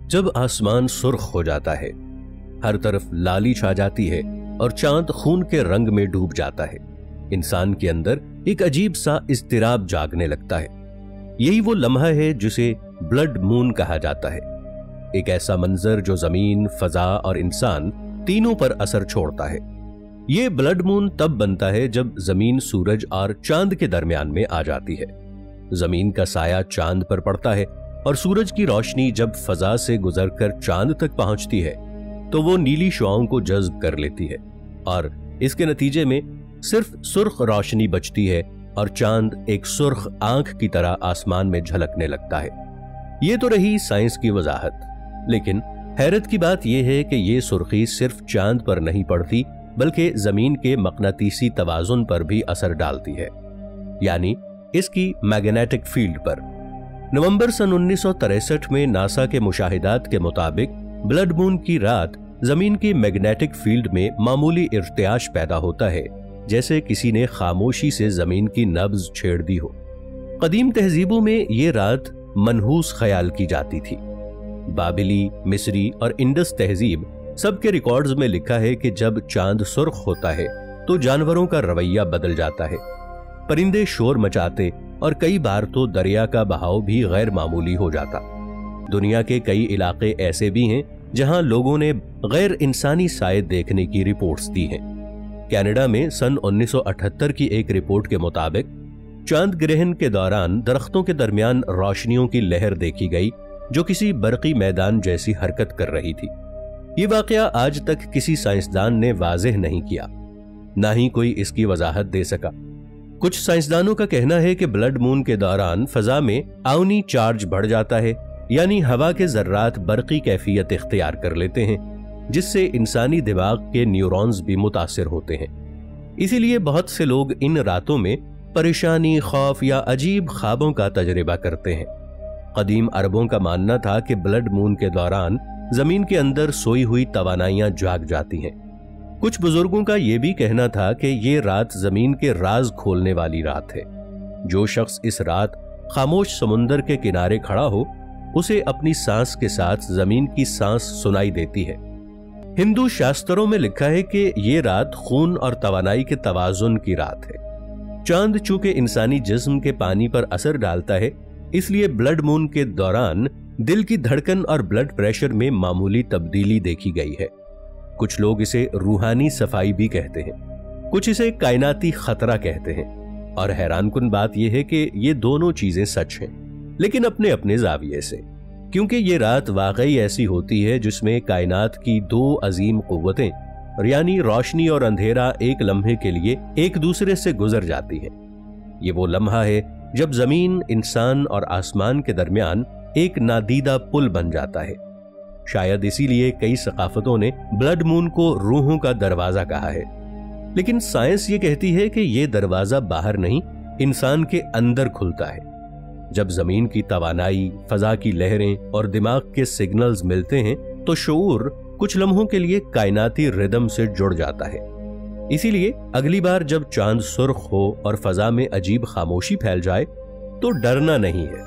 जब आसमान सुर्ख हो जाता है, हर तरफ लाली छा जाती है और चांद खून के रंग में डूब जाता है, इंसान के अंदर एक अजीब सा इज़्तिराब जागने लगता है। यही वो लम्हा है जिसे ब्लड मून कहा जाता है। एक ऐसा मंजर जो जमीन, फजा और इंसान तीनों पर असर छोड़ता है। ये ब्लड मून तब बनता है जब जमीन सूरज और चांद के दरमियान में आ जाती है। जमीन का साया चांद पर पड़ता है और सूरज की रोशनी जब फजा से गुजरकर चांद तक पहुंचती है तो वो नीली शुआओं को जज्ब कर लेती है और इसके नतीजे में सिर्फ सुर्ख रोशनी बचती है और चांद एक सुर्ख आंख की तरह आसमान में झलकने लगता है। ये तो रही साइंस की वजाहत, लेकिन हैरत की बात यह है कि ये सुर्खी सिर्फ चांद पर नहीं पड़ती बल्कि जमीन के मकनातीसी तवाजुन पर भी असर डालती है, यानी इसकी मैग्नेटिक फील्ड पर। नवंबर सन 1963 में नासा के मुशाहिदात के मुताबिक ब्लड मून की रात जमीन की मैग्नेटिक फील्ड में मामूली इर्तियाश पैदा होता है, जैसे किसी ने खामोशी से जमीन की नब्ज छेड़ दी हो। कदीम तहजीबों में ये रात मनहूस ख्याल की जाती थी। बाबिली, मिस्री और इंडस तहजीब सबके रिकॉर्ड्स में लिखा है कि जब चांद सुर्ख होता है तो जानवरों का रवैया बदल जाता है। परिंदे शोर मचाते और कई बार तो दरिया का बहाव भी गैर मामूली हो जाता। दुनिया के कई इलाके ऐसे भी हैं जहां लोगों ने गैर इंसानी साए देखने की रिपोर्ट्स दी हैं। कनाडा में सन 1978 की एक रिपोर्ट के मुताबिक चांद ग्रहण के दौरान दरख्तों के दरमियान रोशनियों की लहर देखी गई जो किसी बरकी मैदान जैसी हरकत कर रही थी। ये वाकया आज तक किसी साइंसदान ने वाज़ेह नहीं किया, ना ही कोई इसकी वजाहत दे सका। कुछ साइंसदानों का कहना है कि ब्लड मून के दौरान फजा में आउनी चार्ज बढ़ जाता है, यानी हवा के जर्रात बरकी कैफियत इख्तियार कर लेते हैं, जिससे इंसानी दिमाग के न्यूरॉन्स भी मुतासिर होते हैं। इसीलिए बहुत से लोग इन रातों में परेशानी, खौफ या अजीब ख्वाबों का तजर्बा करते हैं। कदीम अरबों का मानना था कि ब्लड मून के दौरान जमीन के अंदर सोई हुई तवानाइयां जाग जाती हैं। कुछ बुजुर्गों का यह भी कहना था कि ये रात जमीन के राज खोलने वाली रात है। जो शख्स इस रात खामोश समुंदर के किनारे खड़ा हो, उसे अपनी सांस के साथ जमीन की सांस सुनाई देती है। हिंदू शास्त्रों में लिखा है कि ये रात खून और तवानाई के तवाजुन की रात है। चांद चूंकि इंसानी जिस्म के पानी पर असर डालता है, इसलिए ब्लड मून के दौरान दिल की धड़कन और ब्लड प्रेशर में मामूली तब्दीली देखी गई है। कुछ लोग इसे रूहानी सफाई भी कहते हैं, कुछ इसे कायनाती खतरा कहते हैं। और हैरानकुन बात यह है कि ये दोनों चीजें सच हैं, लेकिन अपने अपने जाविये से, क्योंकि ये रात वाकई ऐसी होती है जिसमें कायनात की दो अजीम कुव्वतें, यानी रोशनी और अंधेरा, एक लम्हे के लिए एक दूसरे से गुजर जाती हैं। ये वो लम्हा है जब जमीन, इंसान और आसमान के दरमियान एक नादीदा पुल बन जाता है। शायद इसीलिए कई सकाफतों ने ब्लड मून को रूहों का दरवाजा कहा है। लेकिन साइंस ये कहती है कि ये दरवाजा बाहर नहीं, इंसान के अंदर खुलता है। जब जमीन की तवानाई, फजा की लहरें और दिमाग के सिग्नल्स मिलते हैं तो शऊर कुछ लम्हों के लिए कायनाती रिदम से जुड़ जाता है। इसीलिए अगली बार जब चांद सुर्ख हो और फजा में अजीब खामोशी फैल जाए तो डरना नहीं है।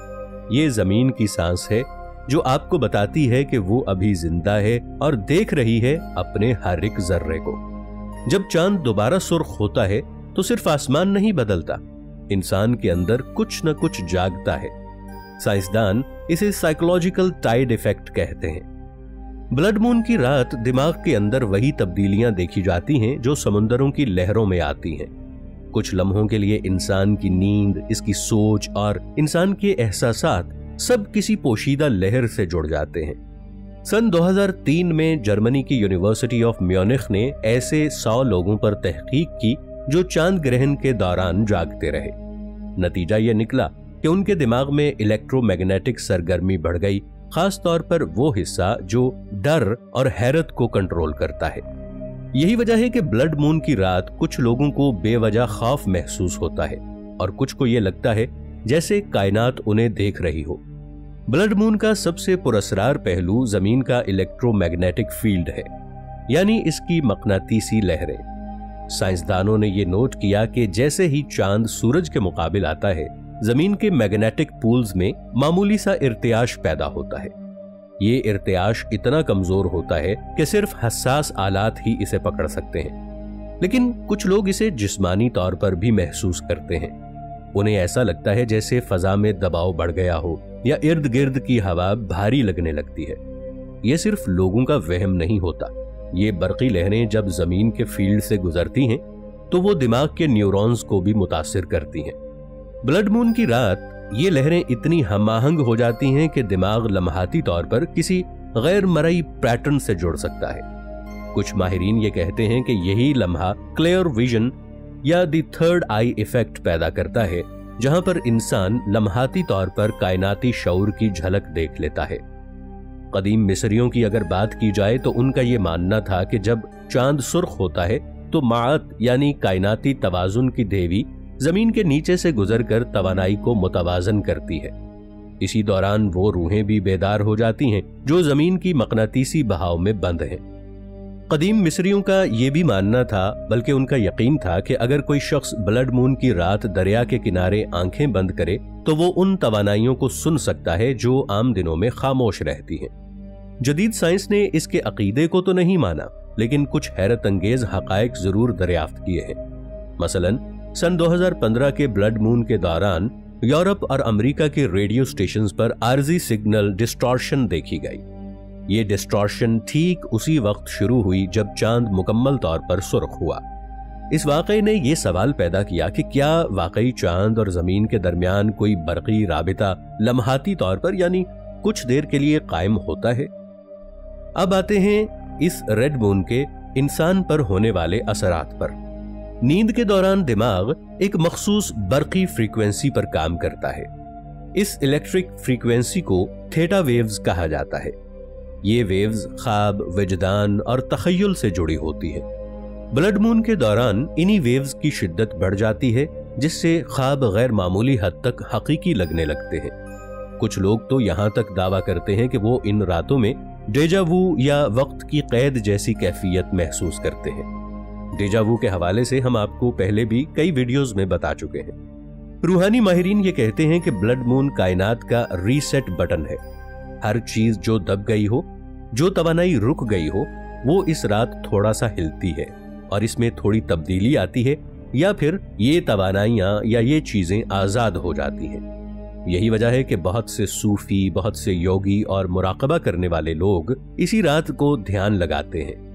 ये जमीन की सांस है जो आपको बताती है कि वो अभी जिंदा है और देख रही है अपने हर एक जर्रे को। जब चांद दोबारा सुर्ख होता है तो सिर्फ आसमान नहीं बदलता, इंसान के अंदर कुछ न कुछ जागता है। साइंसदान इसे साइकोलॉजिकल टाइड इफेक्ट कहते हैं। ब्लड मून की रात दिमाग के अंदर वही तब्दीलियां देखी जाती हैं जो समुंदरों की लहरों में आती हैं। कुछ लम्हों के लिए इंसान की नींद, इसकी सोच और इंसान के एहसासात सब किसी पोशीदा लहर से जुड़ जाते हैं। सन 2003 में जर्मनी की यूनिवर्सिटी ऑफ म्यूनिख ने ऐसे 100 लोगों पर तहकीक की जो चांद ग्रहण के दौरान जागते रहे। नतीजा यह निकला कि उनके दिमाग में इलेक्ट्रोमैग्नेटिक सरगर्मी बढ़ गई, खास तौर पर वो हिस्सा जो डर और हैरत को कंट्रोल करता है। यही वजह है कि ब्लड मून की रात कुछ लोगों को बेवजह खौफ महसूस होता है और कुछ को यह लगता है जैसे कायनात उन्हें देख रही हो। ब्लड मून का सबसे पुरअसरार पहलू जमीन का इलेक्ट्रोमैग्नेटिक फील्ड है, यानी इसकी मकनातीसी लहरें। साइंसदानों ने यह नोट किया कि जैसे ही चांद सूरज के मुकाबिल आता है, जमीन के मैग्नेटिक पूल्स में मामूली सा इर्तियाश पैदा होता है। ये इर्तियाश इतना कमजोर होता है कि सिर्फ हसास आलात ही इसे पकड़ सकते हैं, लेकिन कुछ लोग इसे जिस्मानी तौर पर भी महसूस करते हैं। उन्हें ऐसा लगता है जैसे फजा में दबाव बढ़ गया हो या इर्द गिर्द की हवा भारी लगने लगती है। ये सिर्फ लोगों का वहम नहीं होता, ये बर्क़ी लहरें जब जमीन के फील्ड से गुजरती हैं तो वो दिमाग के न्यूरॉन्स को भी मुतासिर करती हैं। ब्लड मून की रात ये लहरें इतनी हमाहंग हो जाती हैं कि दिमाग लम्हाती तौर पर किसी गैर मरई पैटर्न से जुड़ सकता है। कुछ माहिरीन ये कहते हैं कि यही लम्हा क्लियर विजन या द थर्ड आई इफेक्ट पैदा करता है, जहां पर इंसान लम्हाती तौर पर कायनाती शऊर की झलक देख लेता है। कदीम मिस्रियों की अगर बात की जाए तो उनका ये मानना था कि जब चांद सुर्ख होता है तो मात यानी कायनाती तवाजुन की देवी जमीन के नीचे से गुजरकर तवानाई को मुतवाजन करती है। इसी दौरान वो रूहें भी बेदार हो जाती हैं जो जमीन की मकनातीसी बहाव में बंद हैं। कदीम मिस्रियों का ये भी मानना था, बल्कि उनका यकीन था कि अगर कोई शख्स ब्लड मून की रात दरिया के किनारे आंखें बंद करे तो वो उन तवानाइयों को सुन सकता है जो आम दिनों में खामोश रहती हैं। जदीद साइंस ने इसके अकीदे को तो नहीं माना, लेकिन कुछ हैरत अंगेज हकायक जरूर दरियाफ्त किए हैं। मसलन सन 2015 के ब्लड मून के दौरान यूरोप और अमेरिका के रेडियो स्टेशंस पर आर्जी सिग्नल डिस्टॉर्शन देखी गई। ये डिस्टॉर्शन ठीक उसी वक्त शुरू हुई जब चांद मुकम्मल तौर पर सुर्ख हुआ। इस वाकये ने यह सवाल पैदा किया कि क्या वाकई चांद और जमीन के दरमियान कोई बरक़ी राबिता लम्हाती तौर पर यानी कुछ देर के लिए कायम होता है। अब आते हैं इस रेड मून के इंसान पर होने वाले असरात पर। नींद के दौरान दिमाग एक मखसूस बरक़ी फ्रीक्वेंसी पर काम करता है। इस इलेक्ट्रिक फ्रीक्वेंसी को थीटा वेव्स कहा जाता है। ये वेव्स ख्वाब, विजदान और तखय्युल से जुड़ी होती है। ब्लड मून के दौरान इन्हीं वेव्स की शिद्दत बढ़ जाती है, जिससे ख्वाब गैर मामूली हद तक हकीकी लगने लगते हैं। कुछ लोग तो यहां तक दावा करते हैं कि वो इन रातों में डेजावू या वक्त की कैद जैसी कैफियत महसूस करते हैं। डेजावू के हवाले से हम आपको पहले भी कई वीडियोस में बता चुके हैं। रूहानी माहिरीन ये कहते हैं कि ब्लड मून कायनात का रीसेट बटन है। हर चीज जो दब गई हो, जो तवानाई रुक गई हो, वो इस रात थोड़ा सा हिलती है और इसमें थोड़ी तब्दीली आती है, या फिर ये तवानाइयां या ये चीजें आजाद हो जाती हैं। यही वजह है कि बहुत से सूफी, बहुत से योगी और मुराकबा करने वाले लोग इसी रात को ध्यान लगाते हैं।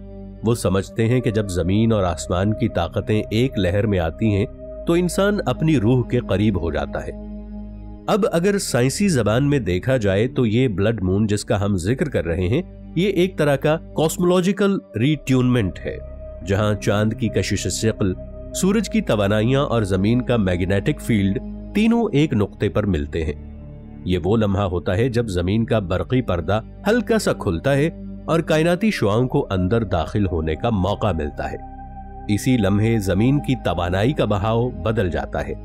वो समझते हैं कि जब जमीन और आसमान की ताकतें एक लहर में आती हैं तो इंसान अपनी रूह के करीब हो जाता है। अब अगर साइंसी जबान में देखा जाए तो ये ब्लड मून जिसका हम जिक्र कर रहे हैं, ये एक तरह का कॉस्मोलॉजिकल रीट्यूनमेंट है, जहां चांद की कशिश शिक्ल, सूरज की तवानाइयां और जमीन का मैग्नेटिक फील्ड तीनों एक नुक्ते पर मिलते हैं। ये वो लम्हा होता है जब जमीन का बरक़ी पर्दा हल्का सा खुलता है और कायनाती शुआओं को अंदर दाखिल होने का मौका मिलता है। इसी लम्हे जमीन की तवानाई का बहाव बदल जाता है।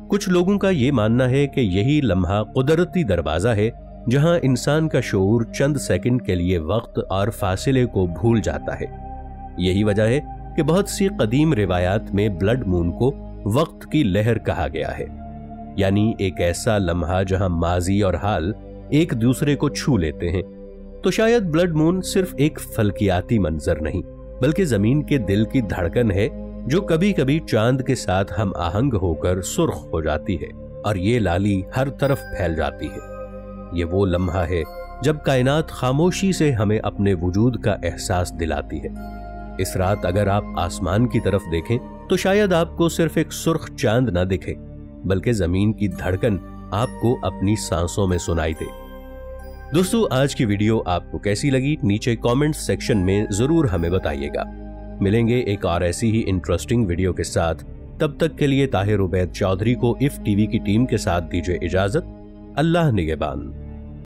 कुछ लोगों का ये मानना है कि यही लम्हा कुदरती दरवाजा है, जहां इंसान का शऊर चंद सेकंड के लिए वक्त और फासिले को भूल जाता है। यही वजह है कि बहुत सी कदीम रिवायात में ब्लड मून को वक्त की लहर कहा गया है, यानी एक ऐसा लम्हा जहां माजी और हाल एक दूसरे को छू लेते हैं। तो शायद ब्लड मून सिर्फ एक फल्कियाती मंजर नहीं, बल्कि जमीन के दिल की धड़कन है, जो कभी कभी चांद के साथ हम आहंग होकर सुर्ख हो जाती है और ये लाली हर तरफ फैल जाती है। ये वो लम्हा है जब कायनात खामोशी से हमें अपने वजूद का एहसास दिलाती है। इस रात अगर आप आसमान की तरफ देखें तो शायद आपको सिर्फ एक सुर्ख चांद ना दिखे, बल्कि जमीन की धड़कन आपको अपनी सांसों में सुनाई दे। दोस्तों, आज की वीडियो आपको कैसी लगी नीचे कमेंट सेक्शन में जरूर हमें बताइएगा। मिलेंगे एक और ऐसी ही इंटरेस्टिंग वीडियो के साथ। तब तक के लिए ताहिर उबैद चौधरी को इफ टीवी की टीम के साथ दीजिए इजाजत। अल्लाह निगहबान।